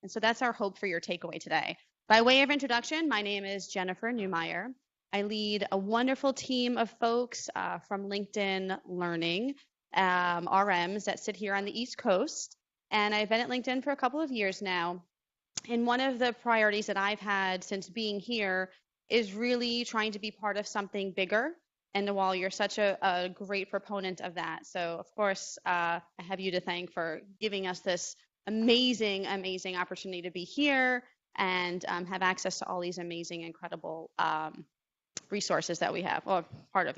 And so that's our hope for your takeaway today. By way of introduction, my name is Jennifer Newmeyer. I lead a wonderful team of folks from LinkedIn Learning, RMs that sit here on the East Coast. And I've been at LinkedIn for a couple of years now. And one of the priorities that I've had since being here is really trying to be part of something bigger. And Nawal, you're such a great proponent of that. So, of course, I have you to thank for giving us this amazing, amazing opportunity to be here and have access to all these amazing, incredible resources that we have. Or part of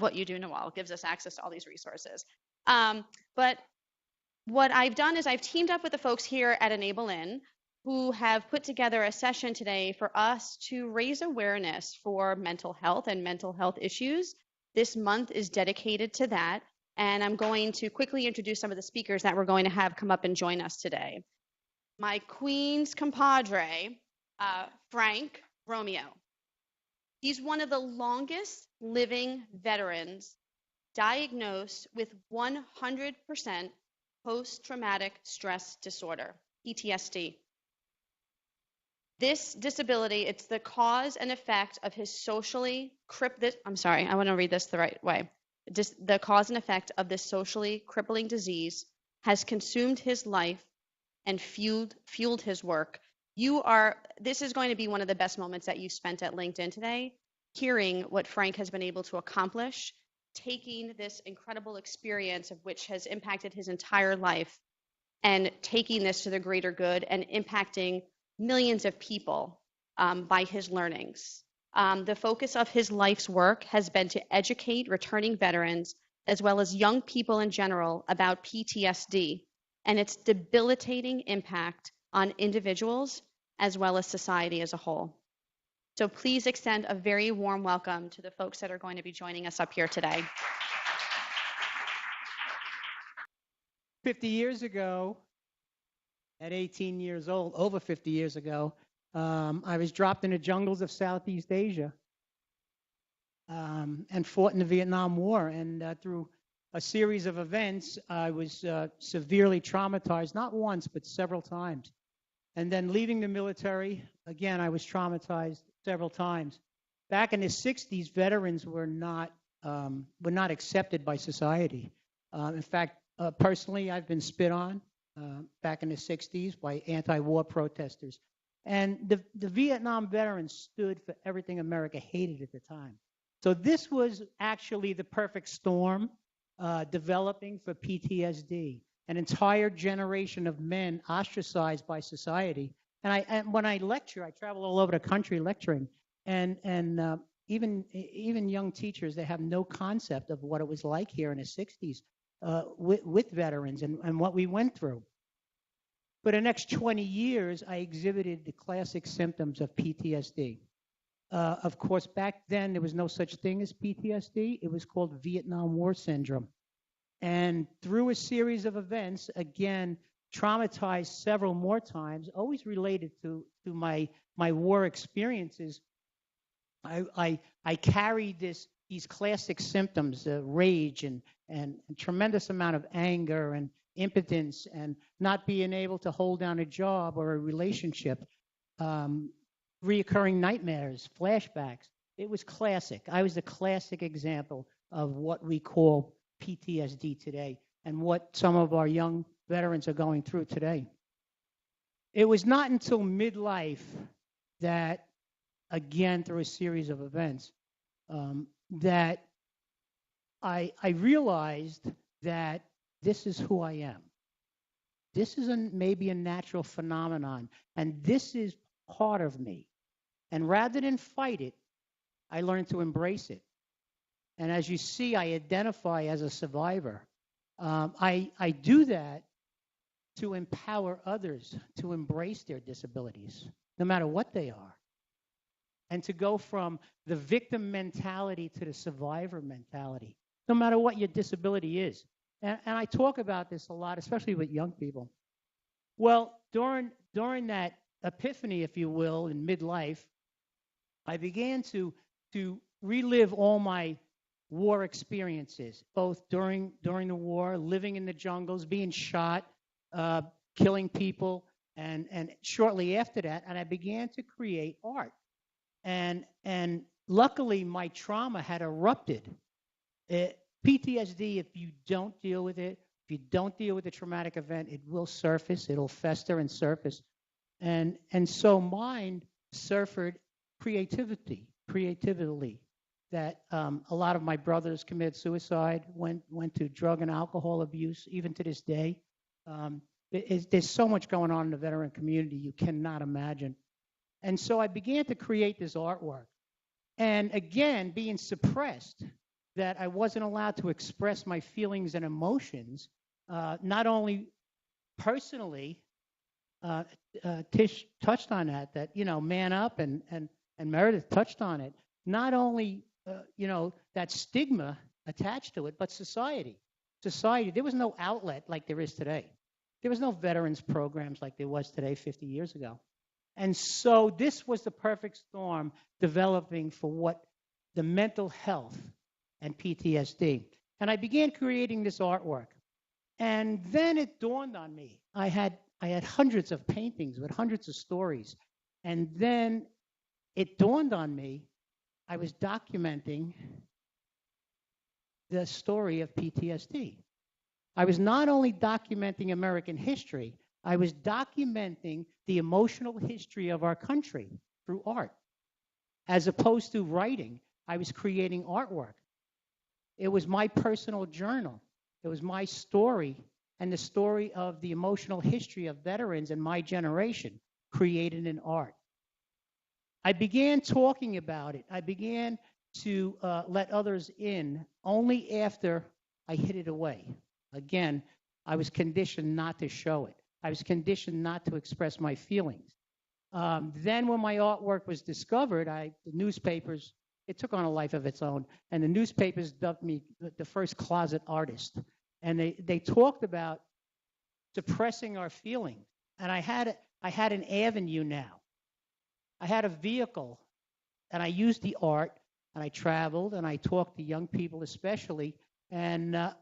what you do, Nawal, gives us access to all these resources. But what I've done is I've teamed up with the folks here at Enable In who have put together a session today for us to raise awareness for mental health and mental health issues. This month is dedicated to that, and I'm going to quickly introduce some of the speakers that we're going to have come up and join us today. My Queen's compadre, Frank Romeo. He's one of the longest living veterans diagnosed with 100% post-traumatic stress disorder, PTSD. This disability, it's the cause and effect of his socially I want to read this the right way. The cause and effect of this socially crippling disease has consumed his life and fueled his work. This is going to be one of the best moments that you spent at LinkedIn today, hearing what Frank has been able to accomplish, taking this incredible experience of which has impacted his entire life and taking this to the greater good and impacting millions of people by his learnings. The focus of his life's work has been to educate returning veterans as well as young people in general about PTSD and its debilitating impact on individuals as well as society as a whole. So please extend a very warm welcome to the folks that are going to be joining us up here today. 50 years ago, at 18 years old, over 50 years ago, I was dropped in the jungles of Southeast Asia and fought in the Vietnam War. And through a series of events, I was severely traumatized, not once, but several times. And then leaving the military, again, I was traumatized several times. Back in the 60s, veterans were not accepted by society. In fact, personally, I've been spit on back in the 60s by anti-war protesters. And the Vietnam veterans stood for everything America hated at the time. So this was actually the perfect storm developing for PTSD, an entire generation of men ostracized by society. And when I lecture, I travel all over the country lecturing, and even young teachers, they have no concept of what it was like here in the 60s with veterans and what we went through. For the next 20 years, I exhibited the classic symptoms of PTSD. Of course, back then, there was no such thing as PTSD. It was called Vietnam War Syndrome. And through a series of events, again, traumatized several more times, always related to my war experiences, I carried these classic symptoms, rage and a tremendous amount of anger and impotence and not being able to hold down a job or a relationship, reoccurring nightmares, flashbacks. It was classic. I was the classic example of what we call PTSD today and what some of our young veterans are going through today. It was not until midlife that, again, through a series of events, that I realized that this is who I am. This is maybe a natural phenomenon, and this is part of me. And rather than fight it, I learned to embrace it. And as you see, I identify as a survivor. I do that to empower others to embrace their disabilities, no matter what they are, and to go from the victim mentality to the survivor mentality, no matter what your disability is. And I talk about this a lot, especially with young people. Well, during that epiphany, if you will, in midlife, I began to relive all my war experiences, both during the war, living in the jungles, being shot, killing people, And shortly after that, and I began to create art. And luckily, my trauma had erupted. PTSD, if you don't deal with it, if you don't deal with the traumatic event, it will surface. It'll fester and surface. And so mine suffered creatively. That a lot of my brothers committed suicide, went to drug and alcohol abuse, even to this day. There's so much going on in the veteran community you cannot imagine. And so I began to create this artwork. And again, being suppressed, that I wasn't allowed to express my feelings and emotions, not only personally. Tish touched on that, man up, and Meredith touched on it. Not only, that stigma attached to it, but society. There was no outlet like there is today. There was no veterans programs like there was today 50 years ago. And so this was the perfect storm developing for what the mental health and PTSD. And I began creating this artwork. And then it dawned on me. I had hundreds of paintings with hundreds of stories. And then it dawned on me, I was documenting the story of PTSD. I was not only documenting American history, I was documenting the emotional history of our country through art. As opposed to writing, I was creating artwork. It was my personal journal. It was my story and the story of the emotional history of veterans in my generation created in art. I began talking about it. I began to let others in only after I hid it away. Again, I was conditioned not to show it. I was conditioned not to express my feelings. Then when my artwork was discovered, the newspapers, it took on a life of its own, and the newspapers dubbed me the first closet artist. And they talked about suppressing our feelings. And I had an avenue now. I had a vehicle, and I used the art, and I traveled, and I talked to young people especially. And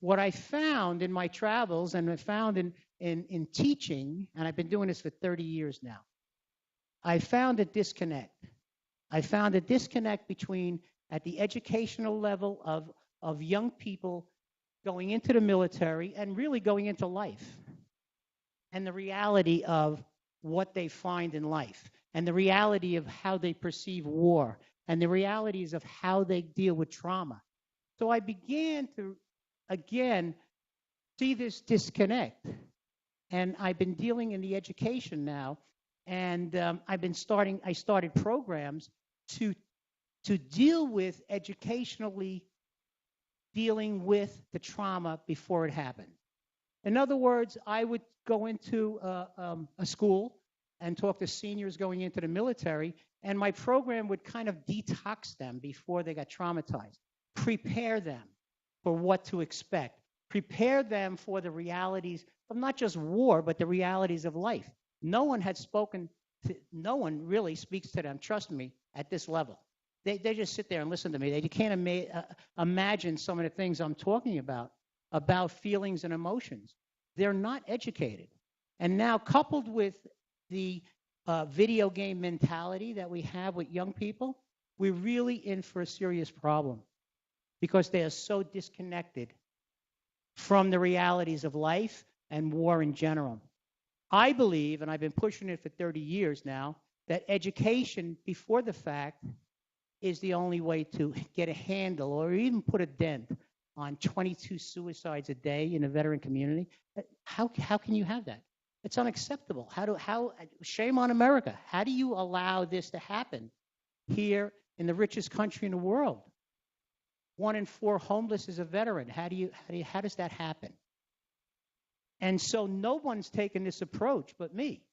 what I found in my travels, and I found in teaching, and I've been doing this for 30 years now, I found a disconnect. I found a disconnect between, at the educational level of young people going into the military and really going into life, and the reality of what they find in life, and the reality of how they perceive war, and the realities of how they deal with trauma. So I began to, again, see this disconnect. And I've been dealing in the education now, and I started programs to deal with educationally dealing with the trauma before it happened. In other words, I would go into a school and talk to seniors going into the military, and my program would kind of detox them before they got traumatized, prepare them for what to expect, prepare them for the realities of not just war, but the realities of life. No one really speaks to them, trust me, at this level. They just sit there and listen to me. They can't imagine some of the things I'm talking about feelings and emotions. They're not educated. And now, coupled with the video game mentality that we have with young people, we're really in for a serious problem because they are so disconnected from the realities of life and war in general. I believe, and I've been pushing it for 30 years now, that education before the fact is the only way to get a handle or even put a dent on 22 suicides a day in the veteran community. How can you have that? It's unacceptable. Shame on America. How do you allow this to happen here in the richest country in the world? 1 in 4 homeless is a veteran. How does that happen? And so no one's taken this approach but me.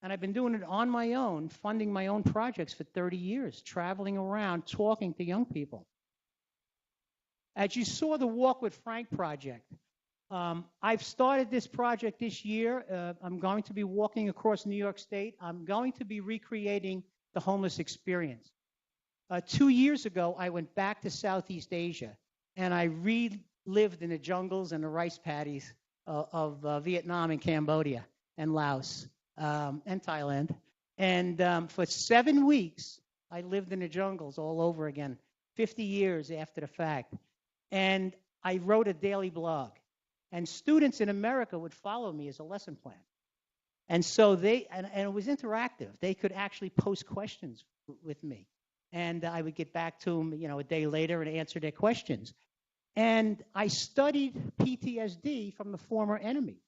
And I've been doing it on my own, funding my own projects for 30 years, traveling around, talking to young people. As you saw the Walk with Frank project, I've started this project this year. I'm going to be walking across New York State. I'm going to be recreating the homeless experience. 2 years ago, I went back to Southeast Asia, and I relived in the jungles and the rice paddies of Vietnam and Cambodia and Laos. and Thailand. And for 7 weeks, I lived in the jungles all over again, 50 years after the fact. And I wrote a daily blog. And students in America would follow me as a lesson plan. And so and it was interactive. They could actually post questions with me. And I would get back to them, a day later and answer their questions. And I studied PTSD from the former enemy.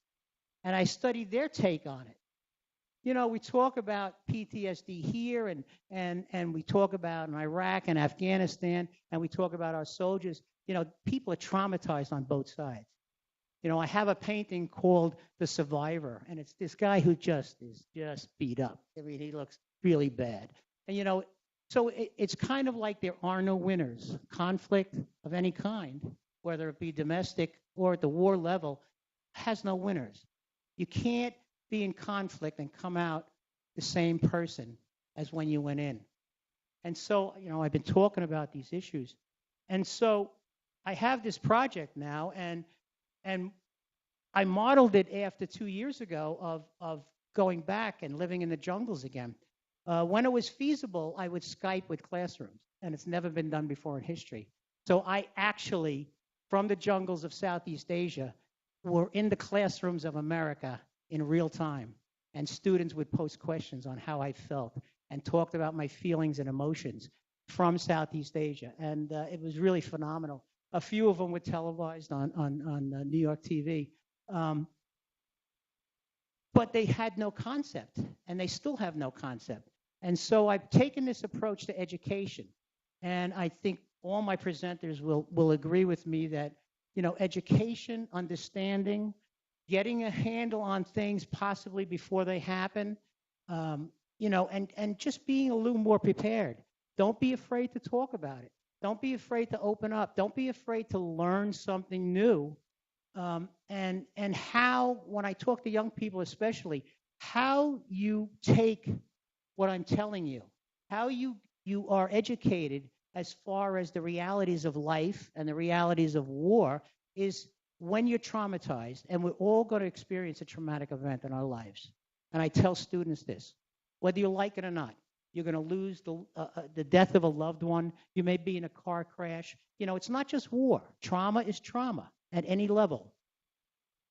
And I studied their take on it. We talk about PTSD here and we talk about in Iraq and Afghanistan, and we talk about our soldiers. People are traumatized on both sides. I have a painting called The Survivor, and it's this guy who is just beat up. I mean, he looks really bad. And, so it's kind of like there are no winners. Conflict of any kind, whether it be domestic or at the war level, has no winners. You can't be in conflict and come out the same person as when you went in. And so, I've been talking about these issues. And so I have this project now, and I modeled it after 2 years ago of going back and living in the jungles again. When it was feasible, I would Skype with classrooms, and it's never been done before in history. So I actually, from the jungles of Southeast Asia, were in the classrooms of America in real time, and students would post questions on how I felt and talked about my feelings and emotions from Southeast Asia, and it was really phenomenal. A few of them were televised on New York TV. But they had no concept, and they still have no concept. And so I've taken this approach to education, and I think all my presenters will agree with me that, education, understanding, getting a handle on things possibly before they happen, and just being a little more prepared. Don't be afraid to talk about it. Don't be afraid to open up. Don't be afraid to learn something new. And how, when I talk to young people especially, how you take what I'm telling you, how you are educated as far as the realities of life and the realities of war is when you're traumatized, and we're all going to experience a traumatic event in our lives. And I tell students this, whether you like it or not, you're going to lose the death of a loved one. You may be in a car crash. It's not just war. Trauma is trauma at any level.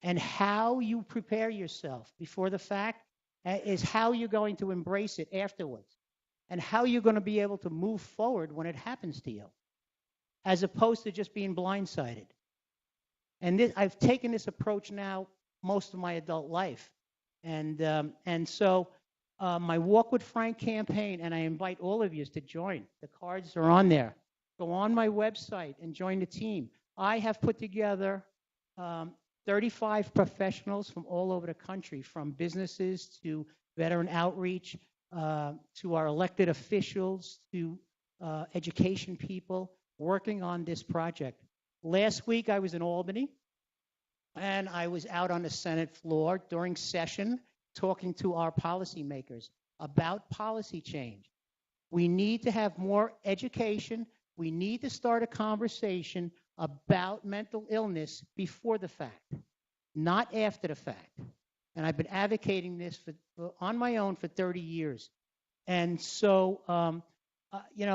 And how you prepare yourself before the fact is how you're going to embrace it afterwards, and how you're going to be able to move forward when it happens to you, as opposed to just being blindsided. And I've taken this approach now most of my adult life. And so my Walk with Frank campaign, and I invite all of you to join. The cards are on there. Go on my website and join the team. I have put together 35 professionals from all over the country, from businesses to veteran outreach, to our elected officials, to education people, working on this project. Last week, I was in Albany, and I was out on the Senate floor during session talking to our policymakers about policy change. We need to have more education. We need to start a conversation about mental illness before the fact, not after the fact. And I've been advocating this on my own for 30 years. And so,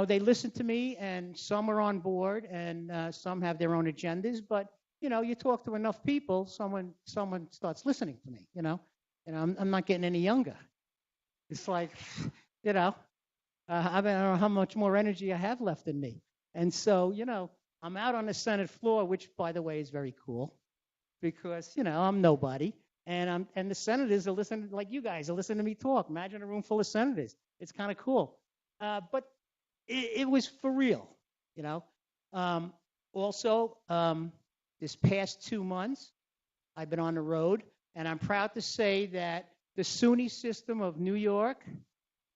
they listen to me, and some are on board, and some have their own agendas. But, you talk to enough people, someone starts listening to me, and I'm not getting any younger. It's like, I don't know how much more energy I have left in me. And so, I'm out on the Senate floor, which, by the way, is very cool because, I'm nobody. And the senators are listening, like you guys are listening to me talk. Imagine a room full of senators. It's kind of cool. But it was for real, Also, this past 2 months, I've been on the road, and I'm proud to say that the SUNY system of New York,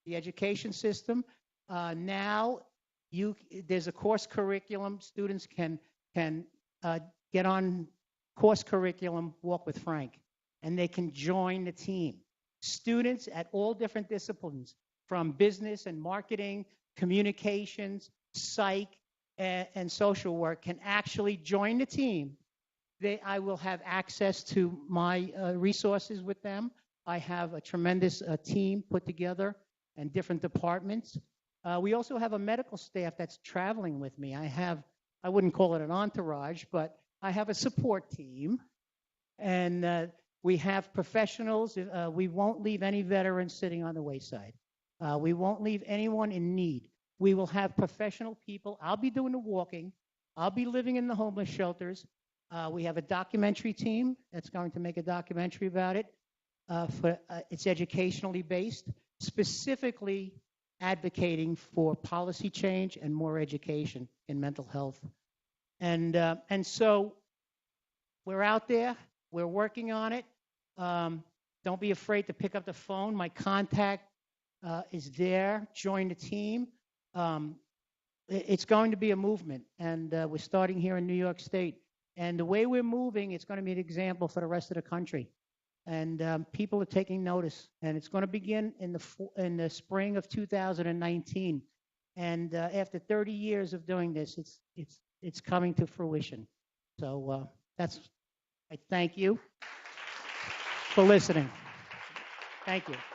the education system, now there's a course curriculum. Students can get on course curriculum, Walk with Frank, and they can join the team. Students at all different disciplines, from business and marketing, communications, psych, and social work, can actually join the team. I will have access to my resources with them. I have a tremendous team put together and different departments. We also have a medical staff that's traveling with me. I wouldn't call it an entourage, but I have a support team. And we have professionals. We won't leave any veterans sitting on the wayside. We won't leave anyone in need. We will have professional people. I'll be doing the walking. I'll be living in the homeless shelters. We have a documentary team that's going to make a documentary about it. It's educationally based, specifically advocating for policy change and more education in mental health. And so we're out there. We're working on it. Don't be afraid to pick up the phone. My contact is there. Join the team. It's going to be a movement, and we're starting here in New York State. And the way we're moving, it's going to be an example for the rest of the country. And people are taking notice. And it's going to begin in the spring of 2019. And after 30 years of doing this, it's coming to fruition. So I thank you for listening. Thank you.